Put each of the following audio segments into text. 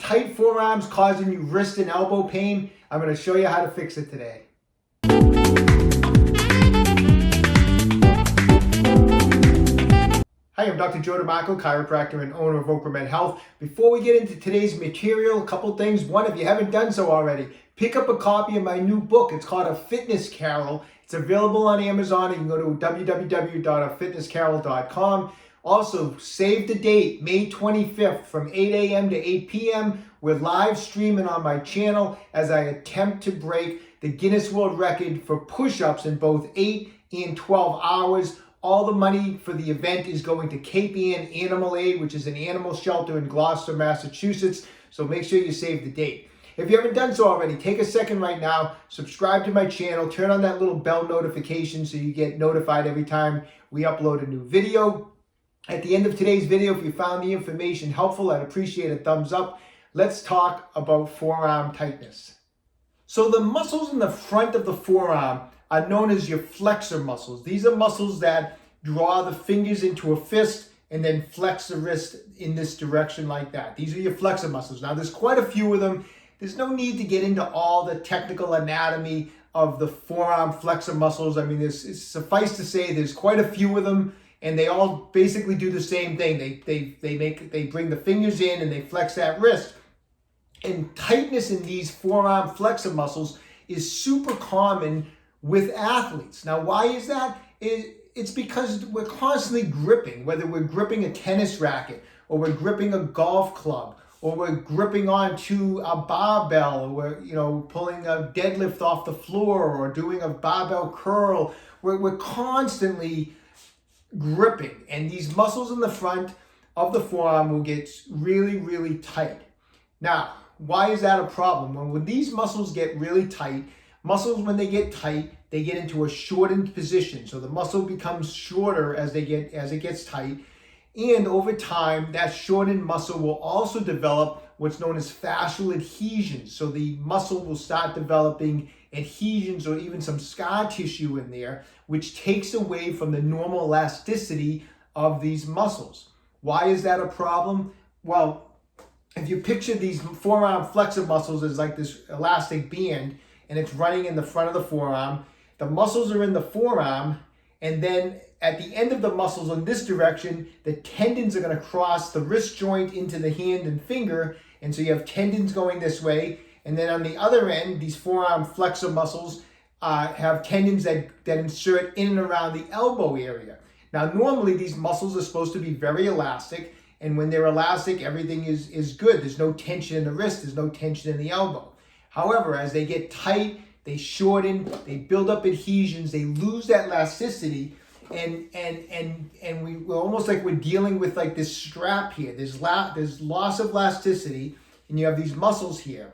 tight forearms causing you wrist and elbow pain? I'm going to show you how to fix it today. Hi, I'm Dr. Joe DeMarco, chiropractor and owner of OcraMed Health. Before we get into today's material, a couple things. One, if you haven't done so already, pick up a copy of my new book. It's called A Fitness Carol. It's available on Amazon. You can go to www.afitnesscarol.com. Also, save the date, May 25th from 8 a.m. to 8 p.m. We're live streaming on my channel as I attempt to break the Guinness World Record for push-ups in both 8 and 12 hours. All the money for the event is going to Cape Ann Animal Aid, which is an animal shelter in Gloucester, Massachusetts. So make sure you save the date. If you haven't done so already, take a second right now, subscribe to my channel, turn on that little bell notification so you get notified every time we upload a new video. At the end of today's video, if you found the information helpful, I'd appreciate a thumbs up. Let's talk about forearm tightness. So the muscles in the front of the forearm are known as your flexor muscles. These are muscles that draw the fingers into a fist and then flex the wrist in this direction like that. These are your flexor muscles. Now there's quite a few of them. There's no need to get into all the technical anatomy of the forearm flexor muscles. I mean, it's suffice to say there's quite a few of them, and they all basically do the same thing. They bring the fingers in and they flex that wrist. And tightness in these forearm flexor muscles is super common with athletes. Now, why is that? It's because we're constantly gripping, whether we're gripping a tennis racket or we're gripping a golf club or we're gripping onto a barbell, or we're pulling a deadlift off the floor or doing a barbell curl. We're constantly gripping, and these muscles in the front of the forearm will get really, really tight. Now, why is that a problem? When these muscles get really tight, when they get tight, they get into a shortened position. So the muscle becomes shorter as it gets tight. And over time, that shortened muscle will also develop what's known as fascial adhesions. So the muscle will start developing adhesions or even some scar tissue in there, which takes away from the normal elasticity of these muscles. Why is that a problem? Well, if you picture these forearm flexor muscles as like this elastic band, and it's running in the front of the forearm. The muscles are in the forearm, and then at the end of the muscles in this direction, the tendons are going to cross the wrist joint into the hand and finger, and so you have tendons going this way. And then on the other end, these forearm flexor muscles have tendons that insert in and around the elbow area. Now, normally these muscles are supposed to be very elastic, and when they're elastic, everything is good. There's no tension in the wrist, there's no tension in the elbow. However, as they get tight, they shorten, they build up adhesions, they lose that elasticity, and we're almost like we're dealing with like this strap here. There's loss of elasticity, and you have these muscles here.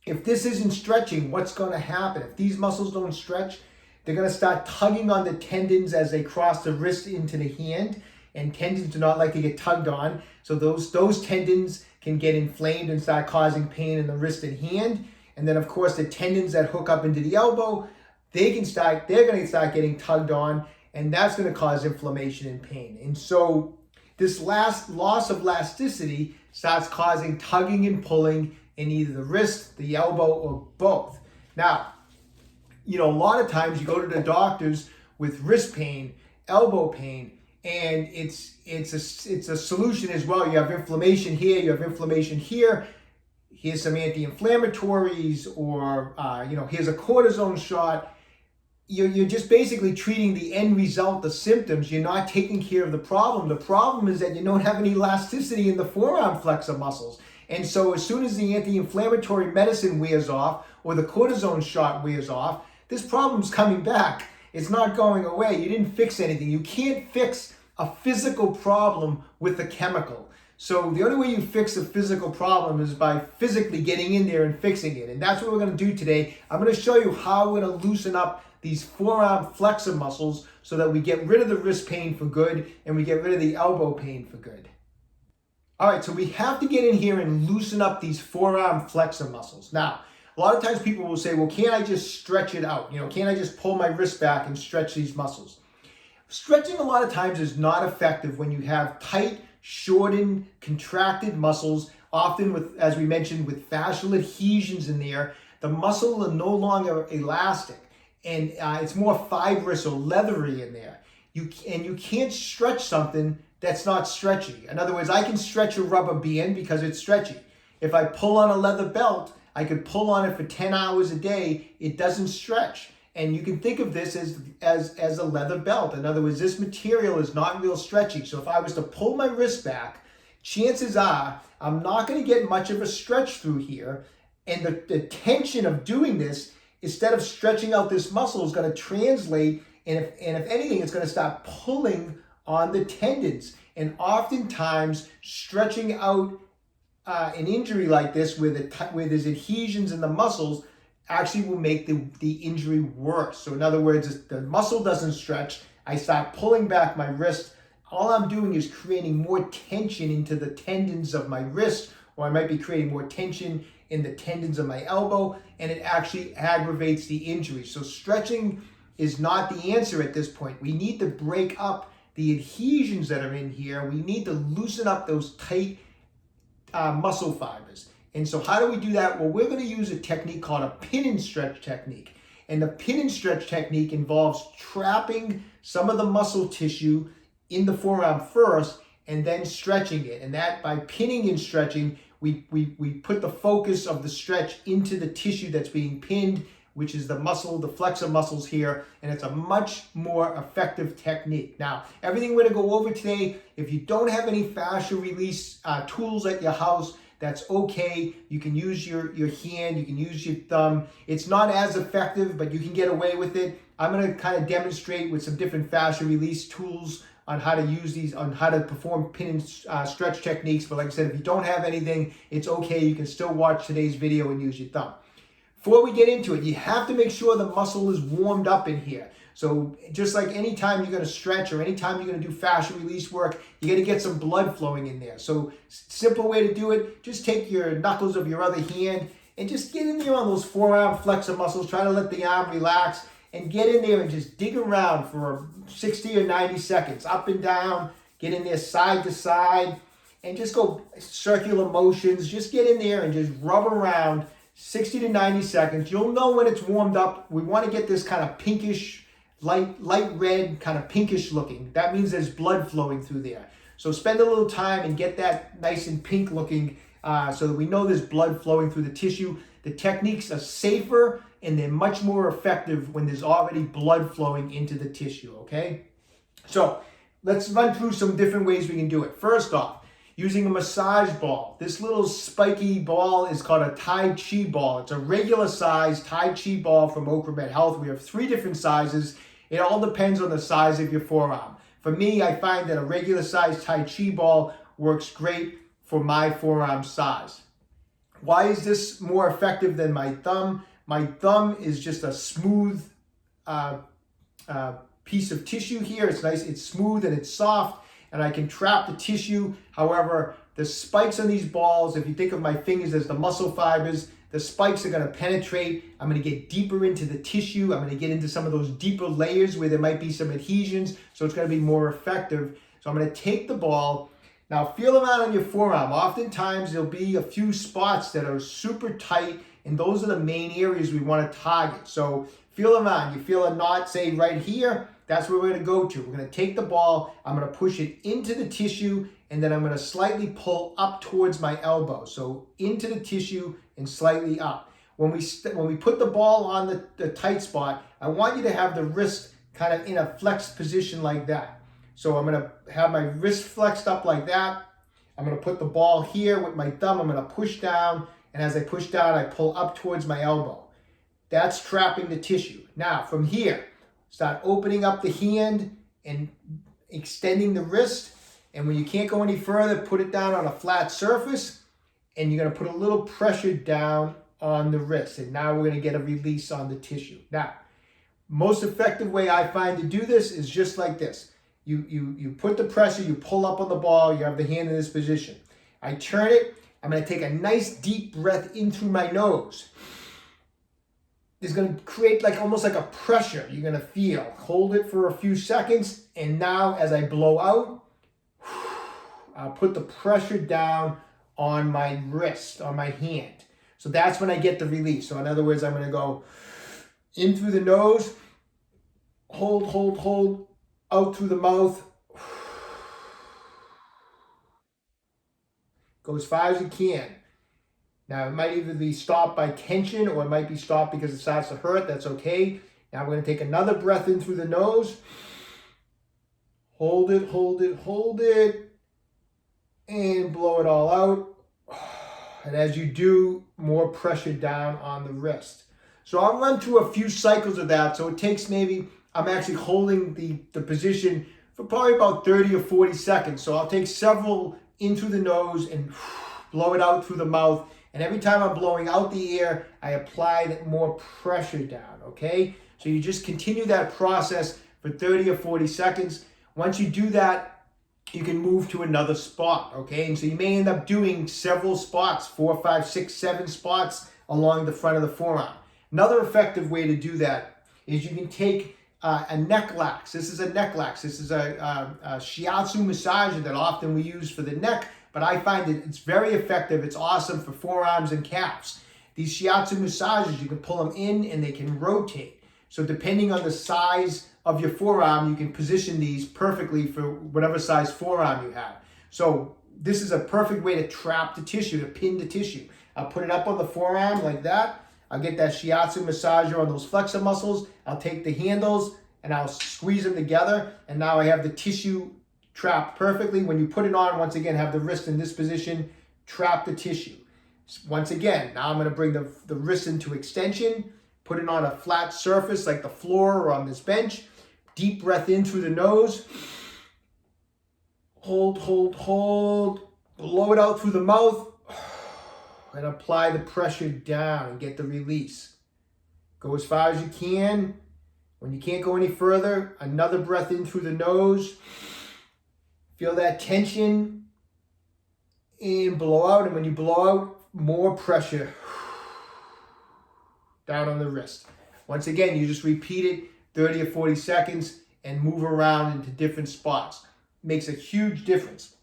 If this isn't stretching, what's going to happen? If these muscles don't stretch, they're going to start tugging on the tendons as they cross the wrist into the hand, and tendons do not like to get tugged on. So those tendons can get inflamed and start causing pain in the wrist and hand. And then, of course, the tendons that hook up into the elbow, they're going to start getting tugged on, and that's going to cause inflammation and pain. And so this last loss of elasticity starts causing tugging and pulling in either the wrist, the elbow, or both. Now, a lot of times you go to the doctors with wrist pain, elbow pain, and it's a solution as well. You have inflammation here, you have inflammation here. Here's some anti-inflammatories, or here's a cortisone shot. You're just basically treating the end result, the symptoms. You're not taking care of the problem. The problem is that you don't have any elasticity in the forearm flexor muscles. And so as soon as the anti-inflammatory medicine wears off, or the cortisone shot wears off, this problem's coming back. It's not going away. You didn't fix anything. You can't fix a physical problem with a chemical. So the only way you fix a physical problem is by physically getting in there and fixing it. And that's what we're going to do today. I'm going to show you how we're going to loosen up these forearm flexor muscles so that we get rid of the wrist pain for good and we get rid of the elbow pain for good. All right, so we have to get in here and loosen up these forearm flexor muscles. Now, a lot of times people will say, well, can't I just stretch it out? Can't I just pull my wrist back and stretch these muscles? Stretching a lot of times is not effective when you have tight, shortened, contracted muscles often with, as we mentioned, with fascial adhesions in there, the muscle is no longer elastic, and it's more fibrous or leathery in there. You can't stretch something that's not stretchy. In other words, I can stretch a rubber band because it's stretchy. If I pull on a leather belt, I could pull on it for 10 hours a day. It doesn't stretch. And you can think of this as a leather belt. In other words, this material is not real stretchy. So if I was to pull my wrist back, chances are I'm not going to get much of a stretch through here. And the tension of doing this, instead of stretching out this muscle, is going to translate. And if anything, it's going to start pulling on the tendons. And oftentimes, stretching out an injury like this where there's adhesions in the muscles actually will make the injury worse. So in other words, if the muscle doesn't stretch, I start pulling back my wrist. All I'm doing is creating more tension into the tendons of my wrist, or I might be creating more tension in the tendons of my elbow, and it actually aggravates the injury. So stretching is not the answer at this point. We need to break up the adhesions that are in here. We need to loosen up those tight muscle fibers. And so how do we do that? Well, we're going to use a technique called a pin and stretch technique. And the pin and stretch technique involves trapping some of the muscle tissue in the forearm first and then stretching it. And that by pinning and stretching, we put the focus of the stretch into the tissue that's being pinned, which is the muscle, the flexor muscles here, and it's a much more effective technique. Now, everything we're going to go over today, if you don't have any fascial release tools at your house, that's okay. You can use your hand, you can use your thumb. It's not as effective, but you can get away with it. I'm going to kind of demonstrate with some different fascial release tools on how to use these, on how to perform pin and stretch techniques. But like I said, if you don't have anything, it's okay. You can still watch today's video and use your thumb. Before we get into it, you have to make sure the muscle is warmed up in here. So just like any time you're going to stretch or any time you're going to do fascial release work, you got to get some blood flowing in there. So simple way to do it, just take your knuckles of your other hand and just get in there on those forearm flexor muscles. Try to let the arm relax and get in there and just dig around for 60 or 90 seconds, up and down, get in there side to side, and just go circular motions. Just get in there and just rub around 60 to 90 seconds. You'll know when it's warmed up. We want to get this kind of pinkish, light red, kind of pinkish looking. That means there's blood flowing through there. So spend a little time and get that nice and pink looking so that we know there's blood flowing through the tissue. The techniques are safer and they're much more effective when there's already blood flowing into the tissue, okay? So let's run through some different ways we can do it. First off, using a massage ball. This little spiky ball is called a Tai Chi ball. It's a regular size Tai Chi ball from OcraMed Health. We have 3 different sizes. It all depends on the size of your forearm. For me, I find that a regular size Tai Chi ball works great for my forearm size. Why is this more effective than my thumb? My thumb is just a smooth piece of tissue here. It's nice, it's smooth and it's soft, and I can trap the tissue. However, the spikes on these balls, if you think of my fingers as the muscle fibers, the spikes are going to penetrate. I'm going to get deeper into the tissue. I'm going to get into some of those deeper layers where there might be some adhesions, so it's going to be more effective. So I'm going to take the ball. Now feel around on your forearm. Oftentimes there'll be a few spots that are super tight, and those are the main areas we want to target. So feel around. You feel a knot, say right here, that's where we're going to go to. We're going to take the ball, I'm going to push it into the tissue, and then I'm going to slightly pull up towards my elbow. So into the tissue and slightly up. When we put the ball on the tight spot, I want you to have the wrist kind of in a flexed position like that. So I'm going to have my wrist flexed up like that. I'm going to put the ball here with my thumb. I'm going to push down, and as I push down, I pull up towards my elbow. That's trapping the tissue. Now from here, start opening up the hand and extending the wrist. And when you can't go any further, put it down on a flat surface, and you're going to put a little pressure down on the wrist. And now we're going to get a release on the tissue. Now, most effective way I find to do this is just like this. You put the pressure, you pull up on the ball, you have the hand in this position. I turn it, I'm going to take a nice deep breath in through my nose. It's going to create almost like a pressure you're going to feel. Hold it for a few seconds, and now as I blow out, I'll put the pressure down on my wrist, on my hand. So that's when I get the release. So in other words, I'm going to go in through the nose, hold, out through the mouth. Go as far as you can. Now, it might either be stopped by tension or it might be stopped because it starts to hurt. That's okay. Now, we're going to take another breath in through the nose. Hold it, and blow it all out. And as you do, more pressure down on the wrist. So I'll run through a few cycles of that. So it takes maybe, I'm actually holding the position for probably about 30 or 40 seconds. So I'll take several in through the nose and blow it out through the mouth. And every time I'm blowing out the air, I apply more pressure down, okay? So you just continue that process for 30 or 40 seconds. Once you do that, you can move to another spot, okay? And so you may end up doing several spots, 4, 5, 6, 7 spots along the front of the forearm. Another effective way to do that is you can take a necklax. This is a necklax. This is a shiatsu massager that often we use for the neck, but I find that it's very effective. It's awesome for forearms and calves. These shiatsu massagers, you can pull them in and they can rotate. So depending on the size of your forearm, you can position these perfectly for whatever size forearm you have. So this is a perfect way to trap the tissue, to pin the tissue. I'll put it up on the forearm like that. I'll get that shiatsu massager on those flexor muscles. I'll take the handles and I'll squeeze them together. And now I have the tissue trapped perfectly. When you put it on, once again, have the wrist in this position, trap the tissue. Once again, now I'm going to bring the wrist into extension, put it on a flat surface like the floor or on this bench. Deep breath in through the nose. Hold. Blow it out through the mouth. And apply the pressure down and get the release. Go as far as you can. When you can't go any further, another breath in through the nose. Feel that tension. And blow out. And when you blow out, more pressure down on the wrist. Once again, you just repeat it 30 or 40 seconds and move around into different spots. Makes a huge difference.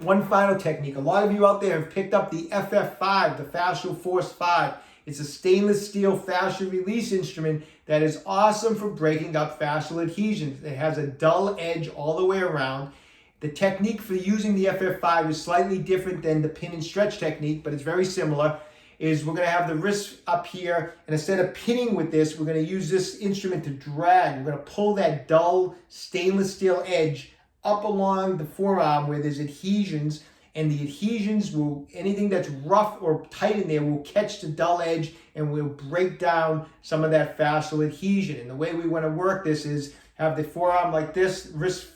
One final technique. A lot of you out there have picked up the FF5, the Fascial Force 5. It's a stainless steel fascia release instrument that is awesome for breaking up fascial adhesions. It has a dull edge all the way around. The technique for using the FF5 is slightly different than the pin and stretch technique, but it's very similar. We're going to have the wrist up here, and instead of pinning with this, we're going to use this instrument to drag. We're going to pull that dull stainless steel edge up along the forearm where there's adhesions, and the adhesions will, anything that's rough or tight in there will catch the dull edge and will break down some of that fascial adhesion. And the way we want to work this is have the forearm like this, wrist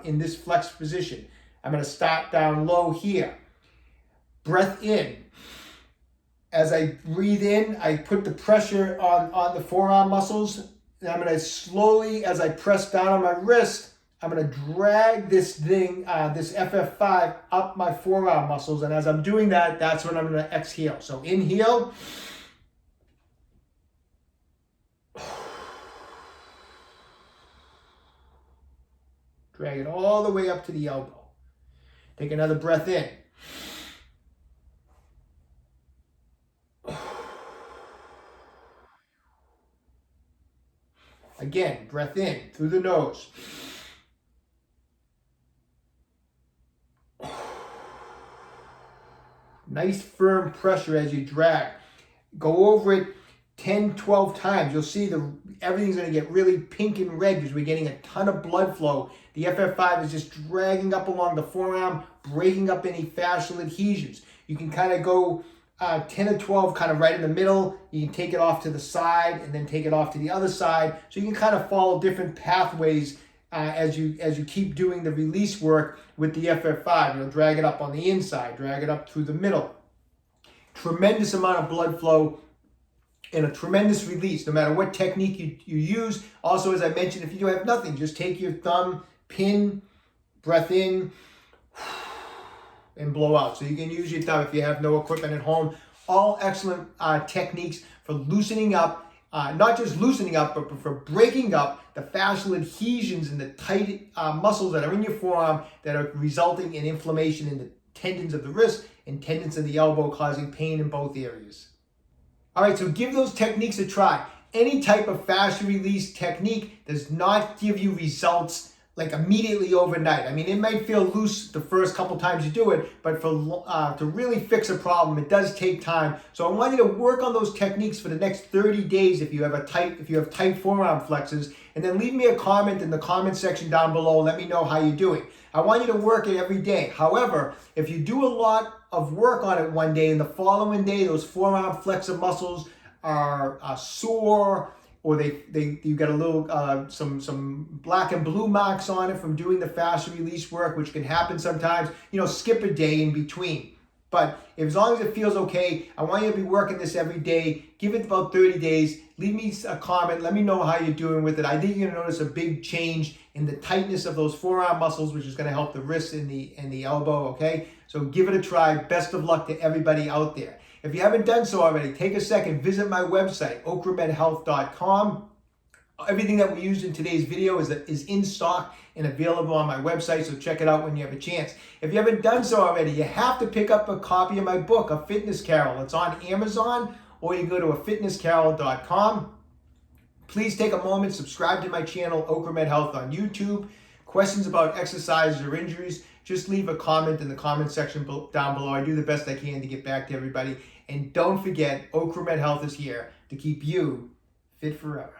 in this flexed position. I'm going to start down low here. Breath in. As I breathe in, I put the pressure on the forearm muscles, and I'm going to slowly, as I press down on my wrist, I'm going to drag this thing, this FF5 up my forearm muscles. And as I'm doing that, that's when I'm going to exhale. So inhale. Drag it all the way up to the elbow. Take another breath in. Again, breath in through the nose. Nice firm pressure as you drag. Go over it 10, 12 times. You'll see everything's going to get really pink and red because we're getting a ton of blood flow. The FF5 is just dragging up along the forearm, breaking up any fascial adhesions. You can kind of go 10 or 12 kind of right in the middle. You can take it off to the side and then take it off to the other side. So you can kind of follow different pathways as you keep doing the release work with the FF5. You'll drag it up on the inside, drag it up through the middle. Tremendous amount of blood flow and a tremendous release, no matter what technique you use. Also, as I mentioned, if you have nothing, just take your thumb, pin, breath in, and blow out. So you can use your thumb if you have no equipment at home. All excellent techniques for loosening up, not just loosening up, but for breaking up the fascial adhesions and the tight muscles that are in your forearm that are resulting in inflammation in the tendons of the wrist and tendons in the elbow, causing pain in both areas. All right, so give those techniques a try. Any type of fascia release technique does not give you results like immediately overnight. I mean, it might feel loose the first couple times you do it, but to really fix a problem, it does take time. So I want you to work on those techniques for the next 30 days if you have tight forearm flexors, and then leave me a comment in the comment section down below. Let me know how you're doing. I want you to work it every day. However, if you do a lot of work on it one day and the following day those forearm flexor muscles are sore, or you got a little some black and blue marks on it from doing the fascia release work, which can happen sometimes, skip a day in between. But as long as it feels okay, I want you to be working this every day. Give it about 30 days. Leave me a comment. Let me know how you're doing with it. I think you're going to notice a big change in the tightness of those forearm muscles, which is going to help the wrist and the elbow, okay? So give it a try. Best of luck to everybody out there. If you haven't done so already, take a second, visit my website, OcraMedHealth.com. Everything that we used in today's video is in stock and available on my website, so check it out when you have a chance. If you haven't done so already, you have to pick up a copy of my book, A Fitness Carol. It's on Amazon, or you can go to afitnesscarol.com. Please take a moment, subscribe to my channel, OcraMed Health on YouTube. Questions about exercises or injuries, just leave a comment in the comment section down below. I do the best I can to get back to everybody. And don't forget, OcraMed Health is here to keep you fit forever.